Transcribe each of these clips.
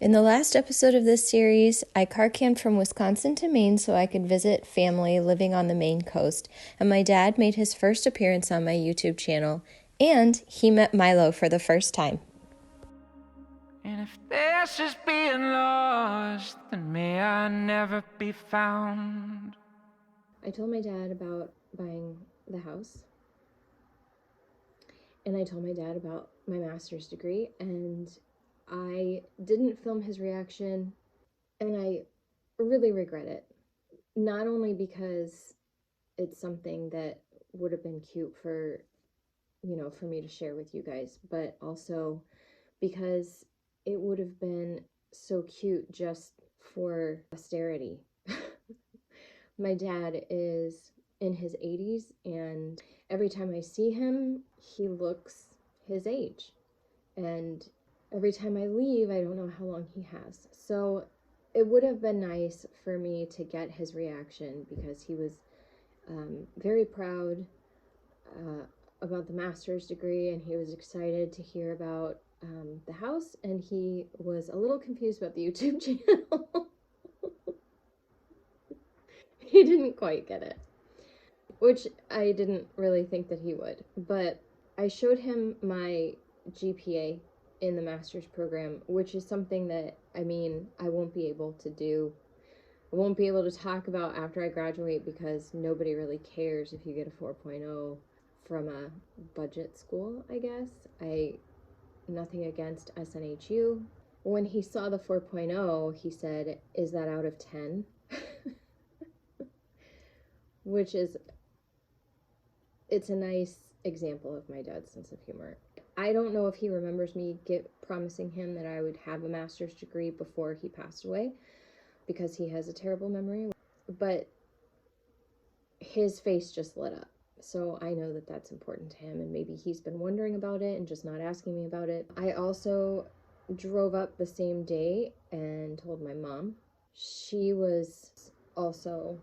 In the last episode of this series, I car-cammed from Wisconsin to Maine so I could visit family living on the Maine coast, and my dad made his first appearance on my YouTube channel, and he met Milo for the first time. And if this is being lost, then may I never be found. I told my dad about buying the house, and I told my dad about my master's degree, and I didn't film his reaction, and I really regret it. Not only because it's something that would have been cute for me to share with you guys, but also because it would have been so cute just for posterity. My dad is in his 80s, and every time I see him, he looks his age. And every time I leave, I don't know how long he has. So it would have been nice for me to get his reaction, because he was very proud about the master's degree, and he was excited to hear about the house, and he was a little confused about the YouTube channel. He didn't quite get it, which I didn't really think that he would, but I showed him my GPA in the master's program, which is something that, I won't be able to do. I won't be able to talk about after I graduate, because nobody really cares if you get a 4.0 from a budget school, I guess. Nothing against SNHU. When he saw the 4.0, he said, "Is that out of 10?" Which is, it's a nice example of my dad's sense of humor. I don't know if he remembers me promising him that I would have a master's degree before he passed away, because he has a terrible memory, but his face just lit up. So I know that that's important to him, and maybe he's been wondering about it and just not asking me about it. I also drove up the same day and told my mom. She was also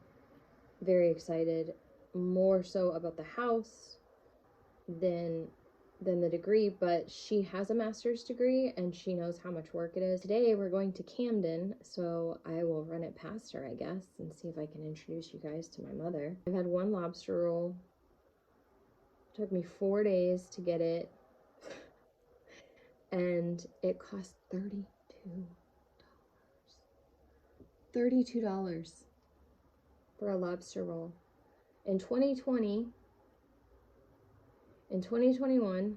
very excited, more so about the house than the degree, but she has a master's degree and she knows how much work it is. Today we're going to Camden, so I will run it past her, I guess, and see if I can introduce you guys to my mother. I've had one lobster roll. It took me 4 days to get it, and it cost $32. $32 for a lobster roll. In 2021,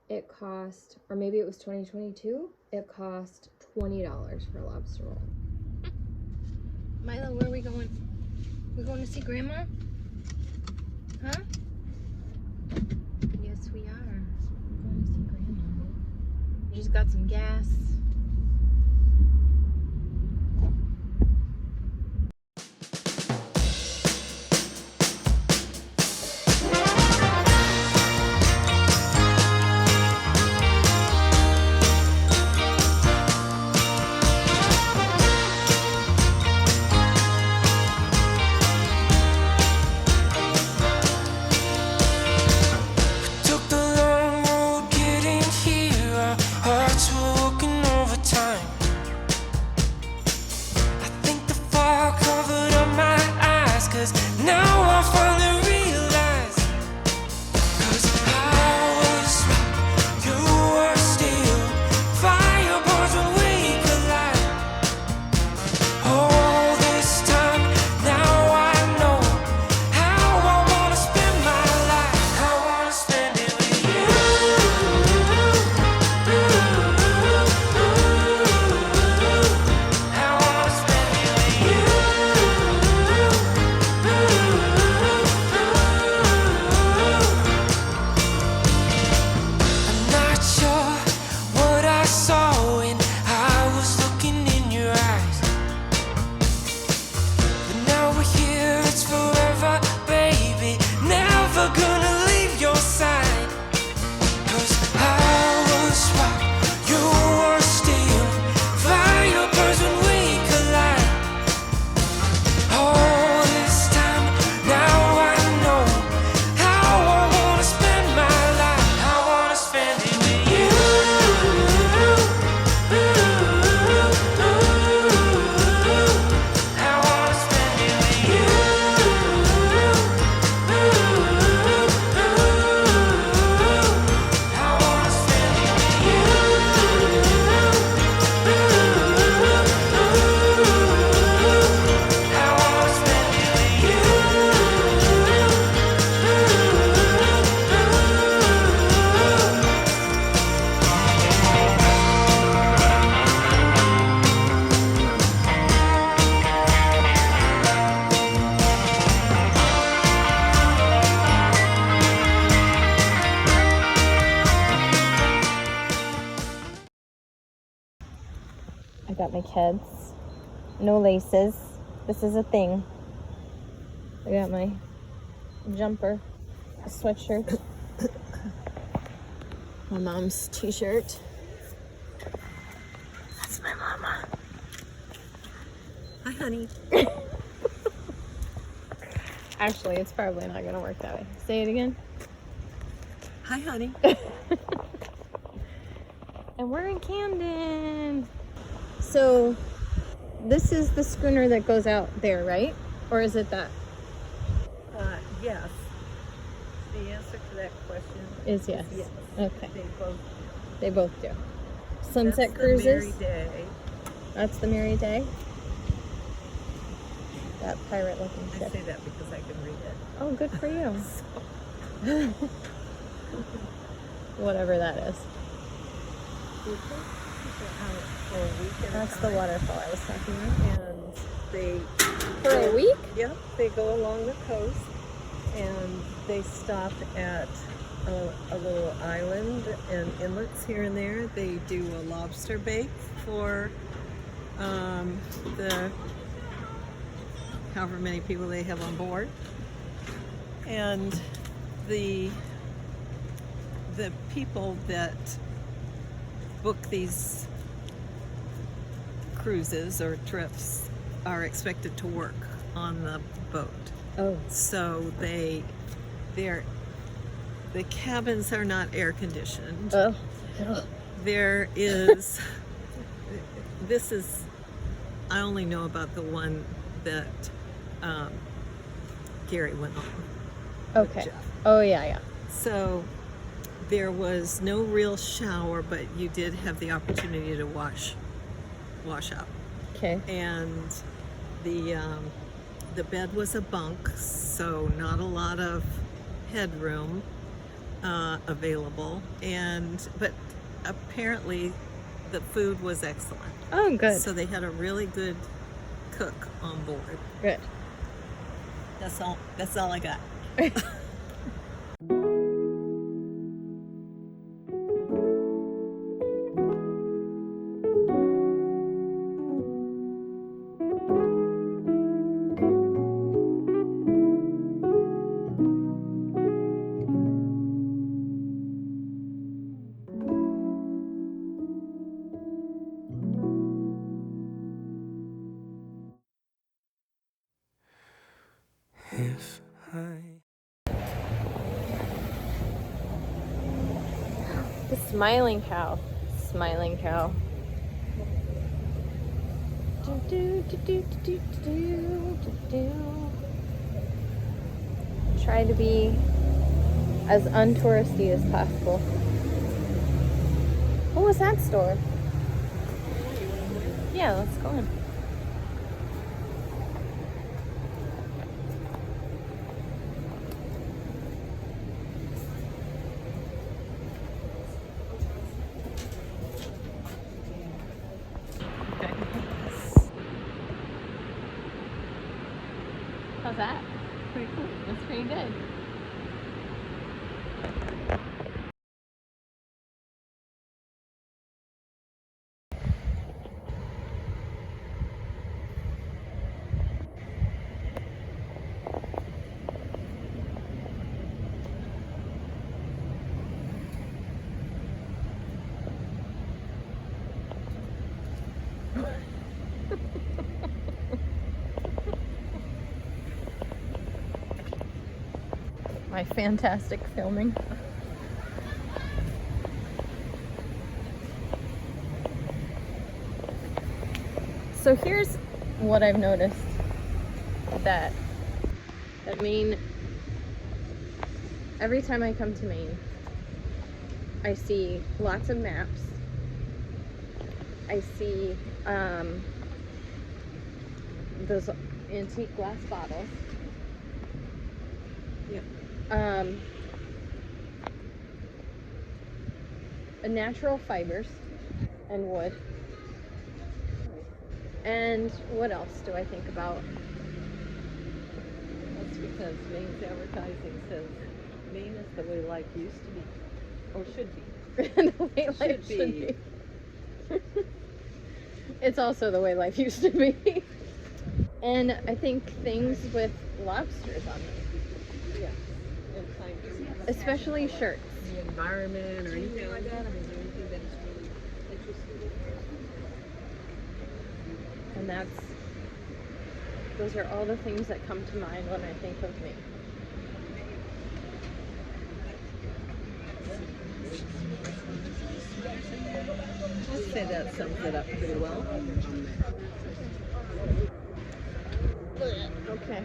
it cost, or maybe it was 2022, it cost $20 for a lobster roll. Milo, where are we going? We going to see Grandma? Huh? Yes, we are. We're going to see Grandma. We just got some gas. Took the long road getting here. Our hearts were walking over I got my kids. No laces. This is a thing. I got my jumper, a sweatshirt, my mom's t-shirt. That's my mama. Hi, honey. Actually, it's probably not gonna work that way. Say it again. Hi, honey. And we're in Camden. So, this is the schooner that goes out there, right? Or is it that? Yes. The answer to that question Is yes. yes. Okay. They both. They both do. Sunset That's Cruises. The Merry Day. That's the Merry Day. That pirate looking I ship. say that because I can read it. Oh, good for you. Whatever that is. For a week at a That's the time. waterfall I was talking about. And they For a week? Yep, they go along the coast and they stop at a little island and inlets here and there. They do a lobster bake for the however many people they have on board. And the people that book these cruises or trips are expected to work on the boat. Oh. So the cabins are not air conditioned. Oh. There is I only know about the one that Gary went on. with Okay. Jeff. Oh, yeah. So there was no real shower, but you did have the opportunity to wash up. Okay. And the bed was a bunk, so not a lot of headroom available. But apparently the food was excellent. Oh, good. So they had a really good cook on board. Good. That's all I got. If I The smiling cow. Smiling cow. Try to be as untouristy as possible. What was that store? Yeah, let's go in. How's that? Pretty cool. That's pretty good. My fantastic filming. So here's what I've noticed that Maine, every time I come to Maine, I see lots of maps. I see those antique glass bottles. Yep. Natural fibers and wood. And what else do I think about? That's because Maine's advertising says Maine is the way life used to be, or should be. The way life should be. It's also the way life used to be. And I think things with lobsters on them. Yeah. And kind of Especially shirts. the environment or anything like that. I mean, is there anything that is really interesting? And those are all the things that come to mind when I think of me. I'd say that sums it up pretty well. Okay.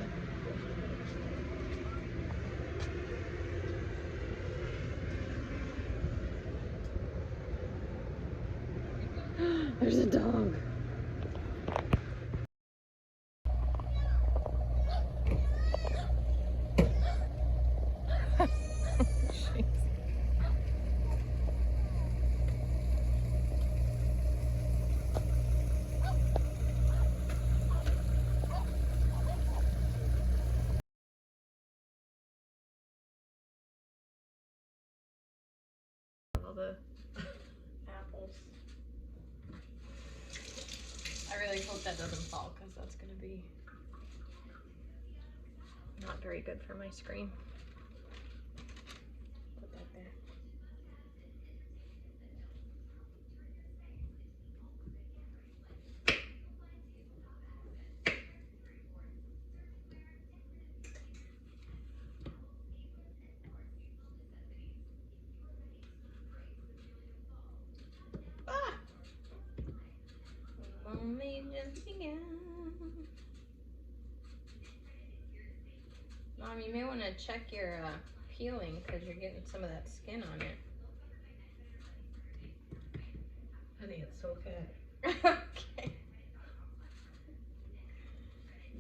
There's a dog. All the apples. I really hope that doesn't fall because that's going to be not very good for my screen. Put that there. Ah! Mommy just again. Mom, you may want to check your peeling because you're getting some of that skin on it. Honey, it's okay. Okay.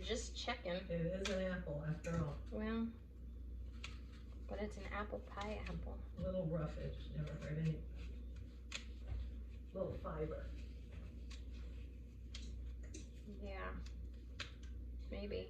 Just checking. It is an apple after all. Well, but it's an apple pie apple. A little roughage, never hurt any. Little fiber. Yeah. Maybe.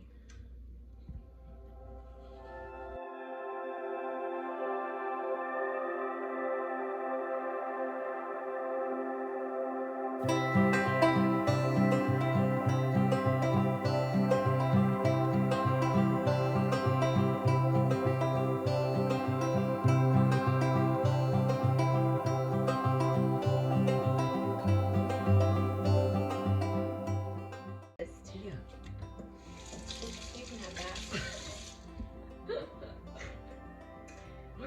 Yeah. You can have that.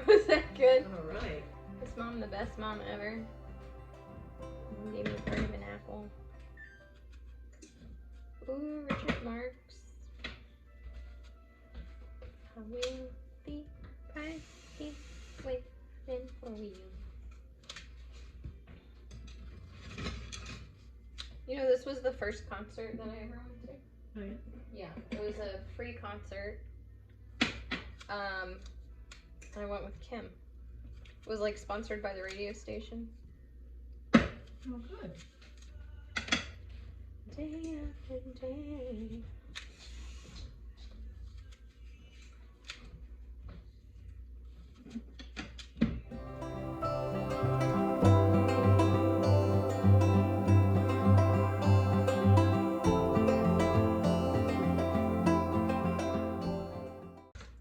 Was that good? All right. Is Mom the best mom ever? Mom gave me part of an apple. Ooh, Richard Marks. I will be right here waiting for you. You know, this was the first concert that I ever went to. Oh, yeah. Yeah, it was a free concert. And I went with Kim. It was like sponsored by the radio station. Oh, good. Day after day.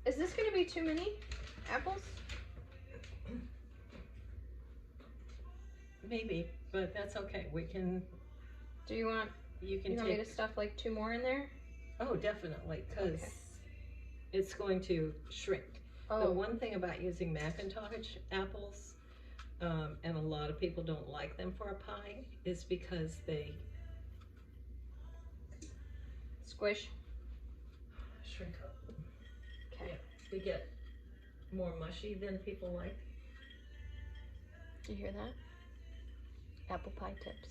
Is this going to be too many apples? Maybe, but that's okay. We can. Do you want? You can You want me take. to stuff like 2 more in there? Oh, definitely, because Okay. it's going to shrink. The Oh, one thing about using Macintosh apples, and a lot of people don't like them for a pie, is because they squish. shrink up. Okay. Yeah, they get more mushy than people like. Do you hear that? Apple pie tips.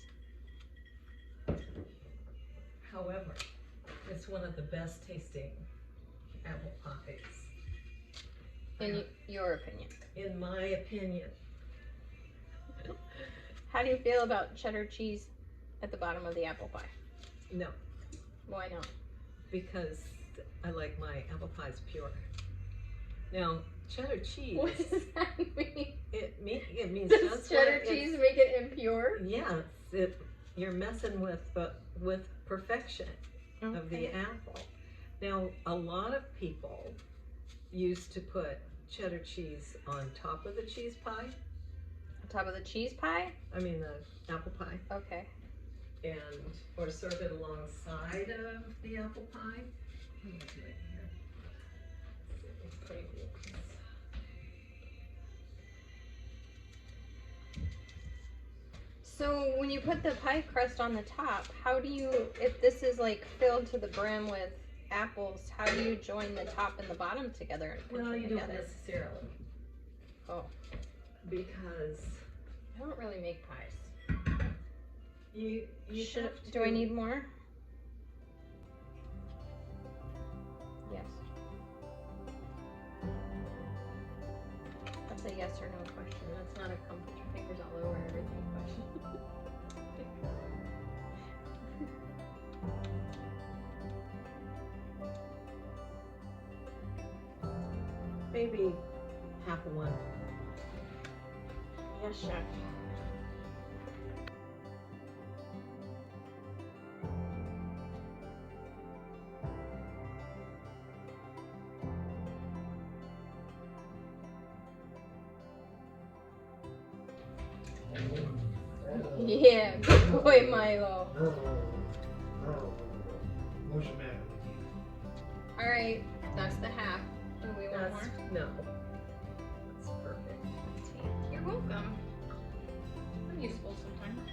However, it's one of the best tasting apple pies. In your opinion. In my opinion. How do you feel about cheddar cheese at the bottom of the apple pie? No, Why not? because I like my apple pies pure. Now, cheddar cheese, What does that mean? it means Does just cheddar like cheese make it impure? Yeah, it you're messing with perfection of the apple. Now, a lot of people used to put cheddar cheese on top of the cheese pie. On top of the cheese pie? I mean the apple pie. Okay. And or serve it alongside of the apple pie. What am I doing here? Let's see, So when you put the pie crust on the top, how do you, if this is like filled to the brim with apples, how do you join the top and the bottom together and pinch well, them you together? don't necessarily. Oh. Because I don't really make pies. you Should, have to. do I need more? Yes. That's a yes or no question. That's not a come put your fingers all over everything question. Maybe half of one. Yes, chef. Yeah, good boy, Milo. All right, that's the half. Do we want more? No. That's perfect. You're welcome. I'm useful sometimes.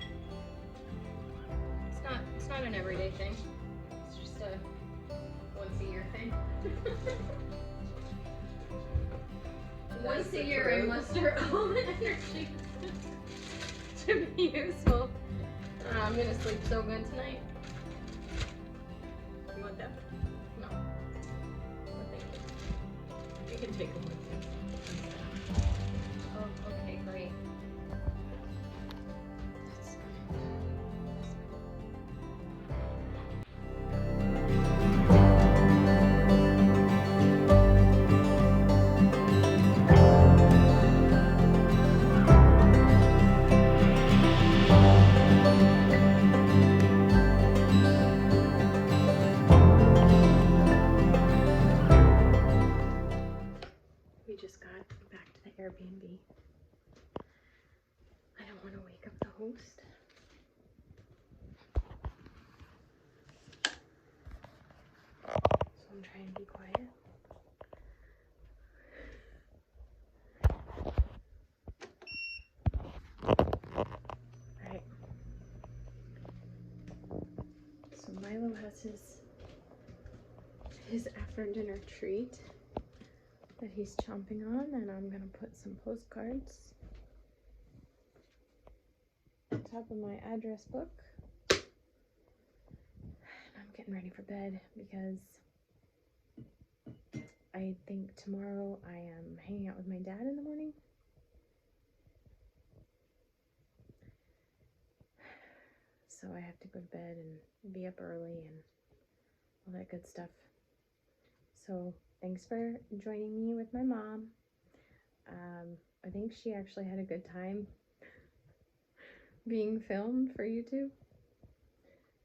It's not an everyday thing. It's just a once a year thing. Once a year I muster all the energy to be useful. I'm gonna sleep so good tonight. You want that? No. No, thank you. You can take them with you. Oh, okay, great. We just got back to the Airbnb. I don't want to wake up the host. So I'm trying to be quiet. Alright. So Milo has his after dinner treat that he's chomping on, and I'm gonna put some postcards on top of my address book. And I'm getting ready for bed because I think tomorrow I am hanging out with my dad in the morning. So I have to go to bed and be up early and all that good stuff. So thanks for joining me with my mom. I think she actually had a good time being filmed for YouTube.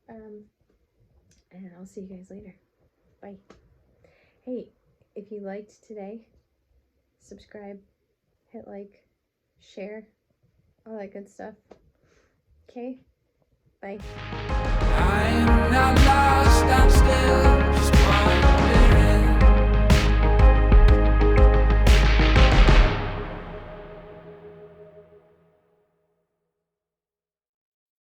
And I'll see you guys later. Bye. Hey, if you liked today, subscribe, hit like, share, all that good stuff. Okay? Bye. I am not lying.